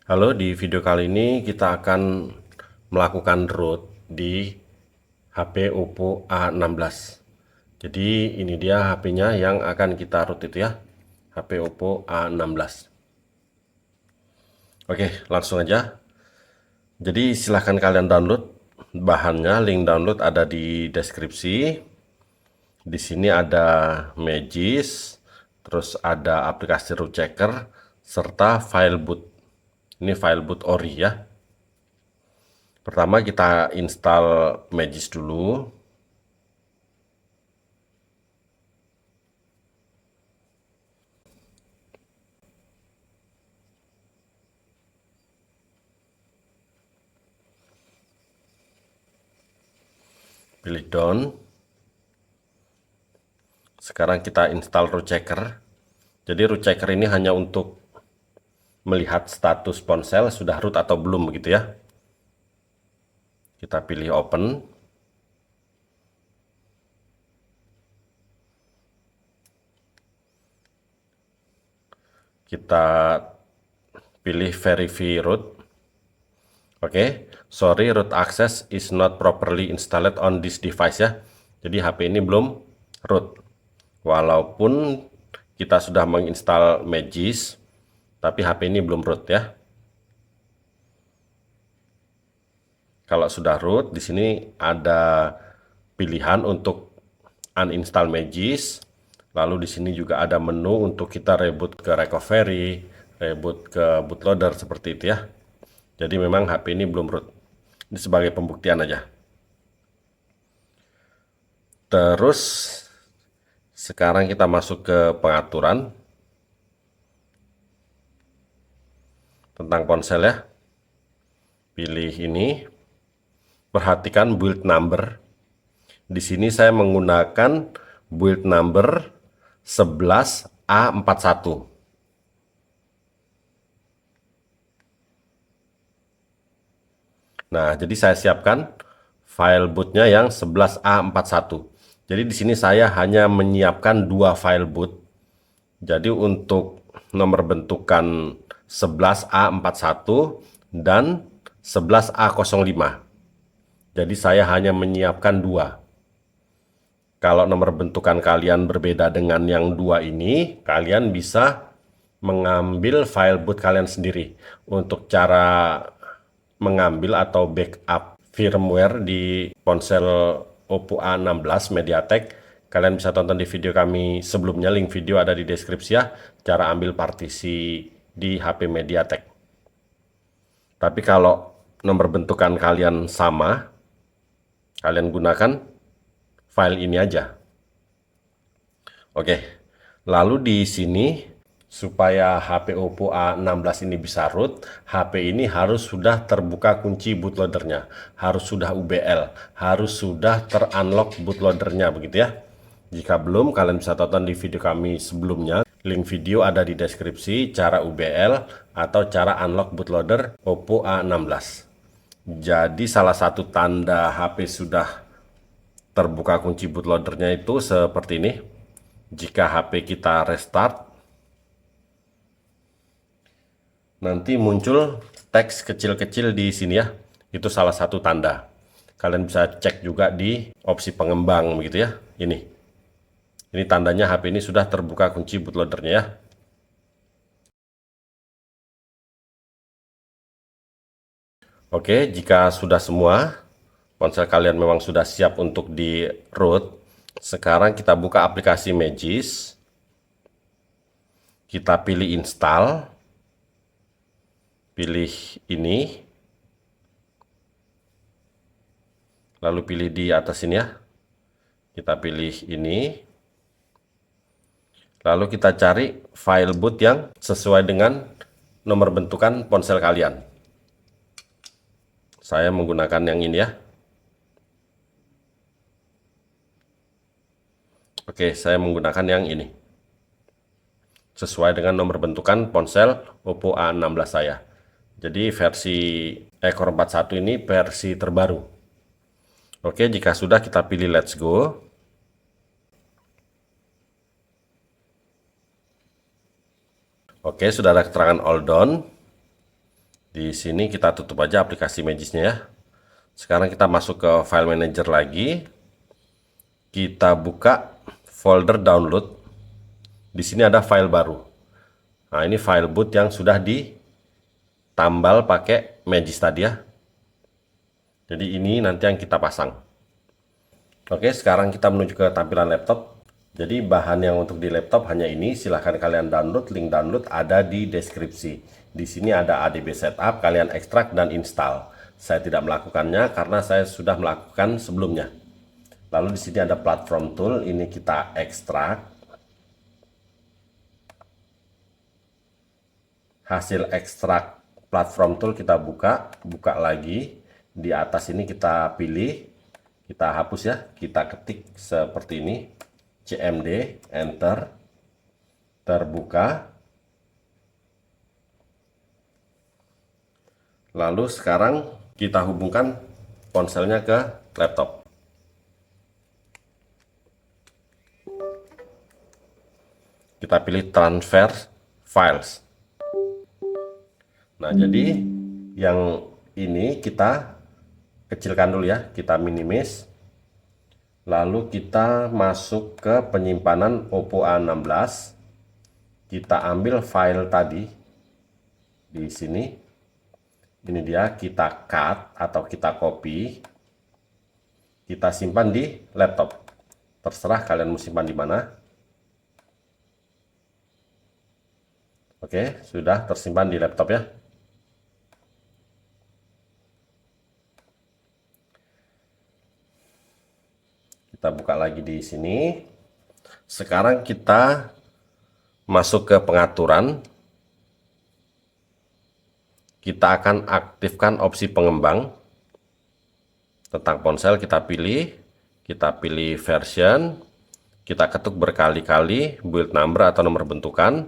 Halo, di video kali ini kita akan melakukan root di HP Oppo A16. Jadi ini dia HP-nya yang akan kita root itu ya, HP Oppo A16. Oke, langsung aja. Jadi silahkan kalian download bahannya, link download ada di deskripsi. Di sini ada Magis, terus ada aplikasi root checker, serta file boot. Ini file boot ori ya. Pertama kita install Magis dulu. Pilih down. Sekarang kita install root checker. Jadi root checker ini hanya untuk melihat status ponsel sudah root atau belum begitu ya. Kita pilih open. Kita pilih verify root. Oke, sorry, root access is not properly installed on this device ya. Jadi HP ini belum root. Walaupun kita sudah menginstal Magis, tapi HP ini belum root ya. Kalau sudah root, di sini ada pilihan untuk uninstall Magis. Lalu di sini juga ada menu untuk kita reboot ke recovery, reboot ke bootloader seperti itu ya. Jadi memang HP ini belum root. Ini sebagai pembuktian aja. Terus sekarang kita masuk ke pengaturan tentang ponsel ya. Pilih ini. Perhatikan build number. Di sini saya menggunakan build number 11A41. Nah, jadi saya siapkan file bootnya yang 11A41. Jadi di sini saya hanya menyiapkan dua file boot. Jadi untuk nomor bentukan 11A41 dan 11A05. Jadi saya hanya menyiapkan dua. Kalau nomor bentukan kalian berbeda dengan yang dua ini, kalian bisa mengambil file boot kalian sendiri. Untuk cara mengambil atau backup firmware di ponsel Oppo A16 MediaTek, kalian bisa tonton di video kami sebelumnya, link video ada di deskripsi ya, cara ambil partisi di HP MediaTek. Tapi kalau nomor bentukan kalian sama, kalian gunakan file ini aja. Oke, lalu di sini supaya HP Oppo A16 ini bisa root, HP ini harus sudah terbuka kunci bootloadernya, harus sudah UBL, harus sudah terunlock bootloadernya begitu ya. Jika belum, kalian bisa tonton di video kami sebelumnya, link video ada di deskripsi, cara UBL atau cara unlock bootloader Oppo A16. Jadi salah satu tanda HP sudah terbuka kunci bootloadernya itu seperti ini. Jika HP kita restart, nanti muncul teks kecil-kecil di sini ya. Itu salah satu tanda. Kalian bisa cek juga di opsi pengembang begitu ya. Ini tandanya HP ini sudah terbuka kunci bootloadernya ya. Oke, jika sudah semua, ponsel kalian memang sudah siap untuk di root. Sekarang kita buka aplikasi Magis. Kita pilih install. Pilih ini. Lalu pilih di atas ini ya. Kita pilih ini. Lalu kita cari file boot yang sesuai dengan nomor bentukan ponsel kalian. Saya menggunakan yang ini ya. Oke, saya menggunakan yang ini. Sesuai dengan nomor bentukan ponsel Oppo A16 saya. Jadi versi Core 41 ini versi terbaru. Oke, jika sudah kita pilih let's go. Oke, sudah ada keterangan all done. Di sini kita tutup aja aplikasi Magisnya ya. Sekarang kita masuk ke file manager lagi. Kita buka folder download. Di sini ada file baru. Nah, ini file boot yang sudah ditambal pakai Magis tadi ya. Jadi ini nanti yang kita pasang. Oke, sekarang kita menuju ke tampilan laptop. Jadi bahan yang untuk di laptop hanya ini. Silahkan kalian download, link download ada di deskripsi. Di sini ada ADB setup, kalian ekstrak dan install. Saya tidak melakukannya karena saya sudah melakukan sebelumnya. Lalu di sini ada platform tool, ini kita ekstrak. Hasil ekstrak platform tool kita buka lagi. Di atas ini kita pilih, kita hapus ya, kita ketik seperti ini, CMD, enter, terbuka. Lalu sekarang kita hubungkan ponselnya ke laptop. Kita pilih transfer files. Nah, jadi yang ini kita kecilkan dulu ya, kita minimis. Lalu kita masuk ke penyimpanan Oppo A16. Kita ambil file tadi di sini. Ini dia, kita cut atau kita copy. Kita simpan di laptop. Terserah kalian mau simpan di mana. Oke, sudah tersimpan di laptop ya. Kita buka lagi di sini. Sekarang kita masuk ke pengaturan. Kita akan aktifkan opsi pengembang. Tentang ponsel kita pilih version. Kita ketuk berkali-kali build number atau nomor bentukan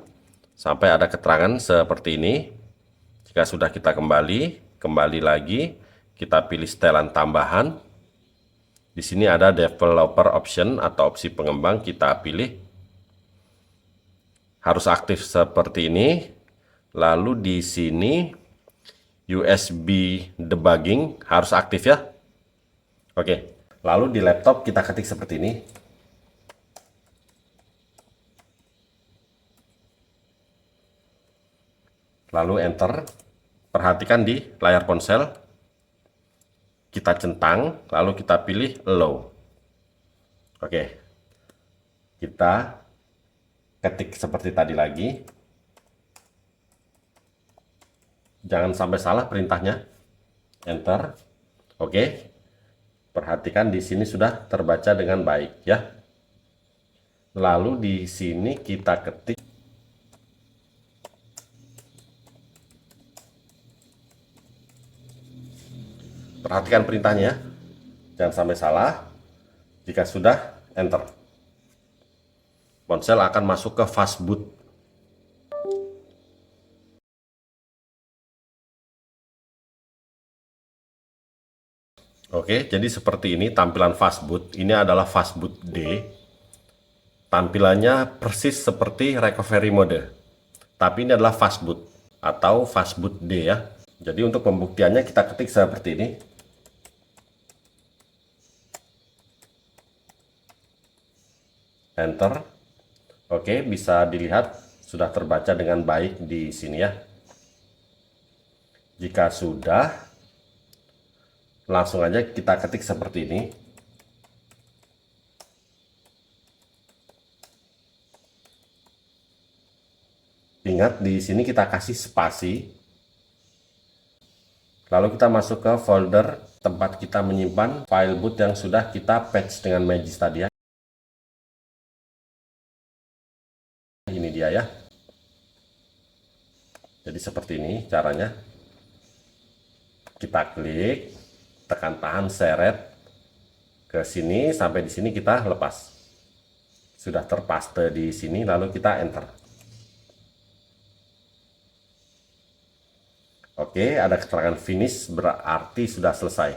sampai ada keterangan seperti ini. Jika sudah kita kembali lagi, kita pilih setelan tambahan. Di sini ada developer option atau opsi pengembang, kita pilih. Harus aktif seperti ini. Lalu di sini USB debugging harus aktif ya. Oke. Lalu di laptop kita ketik seperti ini. Lalu enter. Perhatikan di layar ponsel. Kita centang, lalu kita pilih allow. Oke. Kita ketik seperti tadi lagi. Jangan sampai salah perintahnya. Enter. Oke. Perhatikan di sini sudah terbaca dengan baik ya. Lalu di sini kita ketik perhatikan perintahnya, jangan sampai salah. Jika sudah, enter. Ponsel akan masuk ke fast boot. Oke, jadi seperti ini tampilan fast boot. Ini adalah fast boot D. Tampilannya persis seperti recovery mode. Tapi ini adalah fast boot atau fast boot D ya. Jadi untuk pembuktiannya kita ketik seperti ini. Enter. Oke, bisa dilihat sudah terbaca dengan baik di sini ya. Jika sudah, langsung aja kita ketik seperti ini. Ingat di sini kita kasih spasi. Lalu kita masuk ke folder tempat kita menyimpan file boot yang sudah kita patch dengan Magis tadi ya. Ini dia ya. Jadi seperti ini caranya. Kita klik, tekan tahan, seret ke sini sampai di sini kita lepas. Sudah terpaste di sini, lalu kita enter. Oke, ada keterangan finish berarti sudah selesai.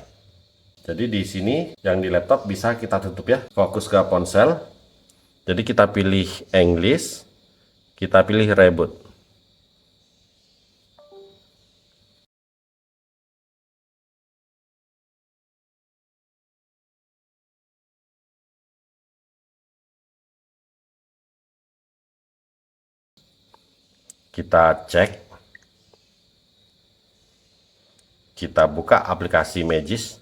Jadi di sini yang di laptop bisa kita tutup ya. Fokus ke ponsel. Jadi kita pilih English. Kita pilih reboot. Kita cek, kita buka aplikasi Magis.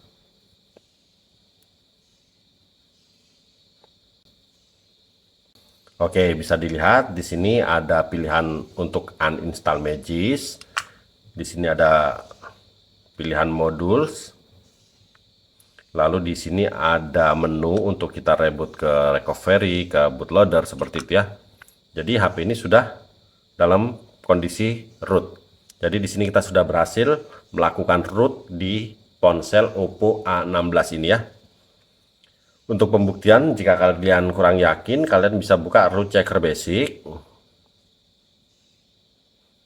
Oke, bisa dilihat di sini ada pilihan untuk uninstall Magis. Di sini ada pilihan modules. Lalu di sini ada menu untuk kita reboot ke recovery, ke bootloader seperti itu ya. Jadi HP ini sudah dalam kondisi root. Jadi di sini kita sudah berhasil melakukan root di ponsel Oppo A16 ini ya. Untuk pembuktian, jika kalian kurang yakin, kalian bisa buka root checker basic.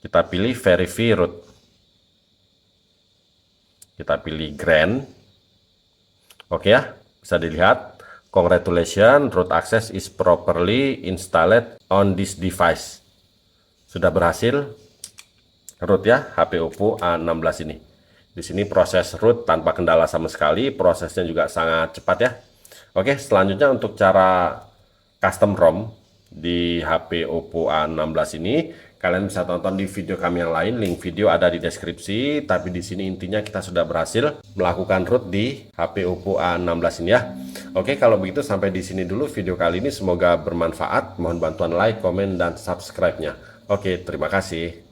Kita pilih verify root. Kita pilih grand. Oke ya, bisa dilihat. Congratulations, root access is properly installed on this device. Sudah berhasil root ya HP Oppo A16 ini. Di sini proses root tanpa kendala sama sekali, prosesnya juga sangat cepat ya. Oke, selanjutnya untuk cara custom ROM di HP Oppo A16 ini, kalian bisa tonton di video kami yang lain, link video ada di deskripsi. Tapi di sini intinya kita sudah berhasil melakukan root di HP Oppo A16 ini ya. Oke, kalau begitu sampai di sini dulu video kali ini, semoga bermanfaat. Mohon bantuan like, komen, dan subscribe-nya. Oke, terima kasih.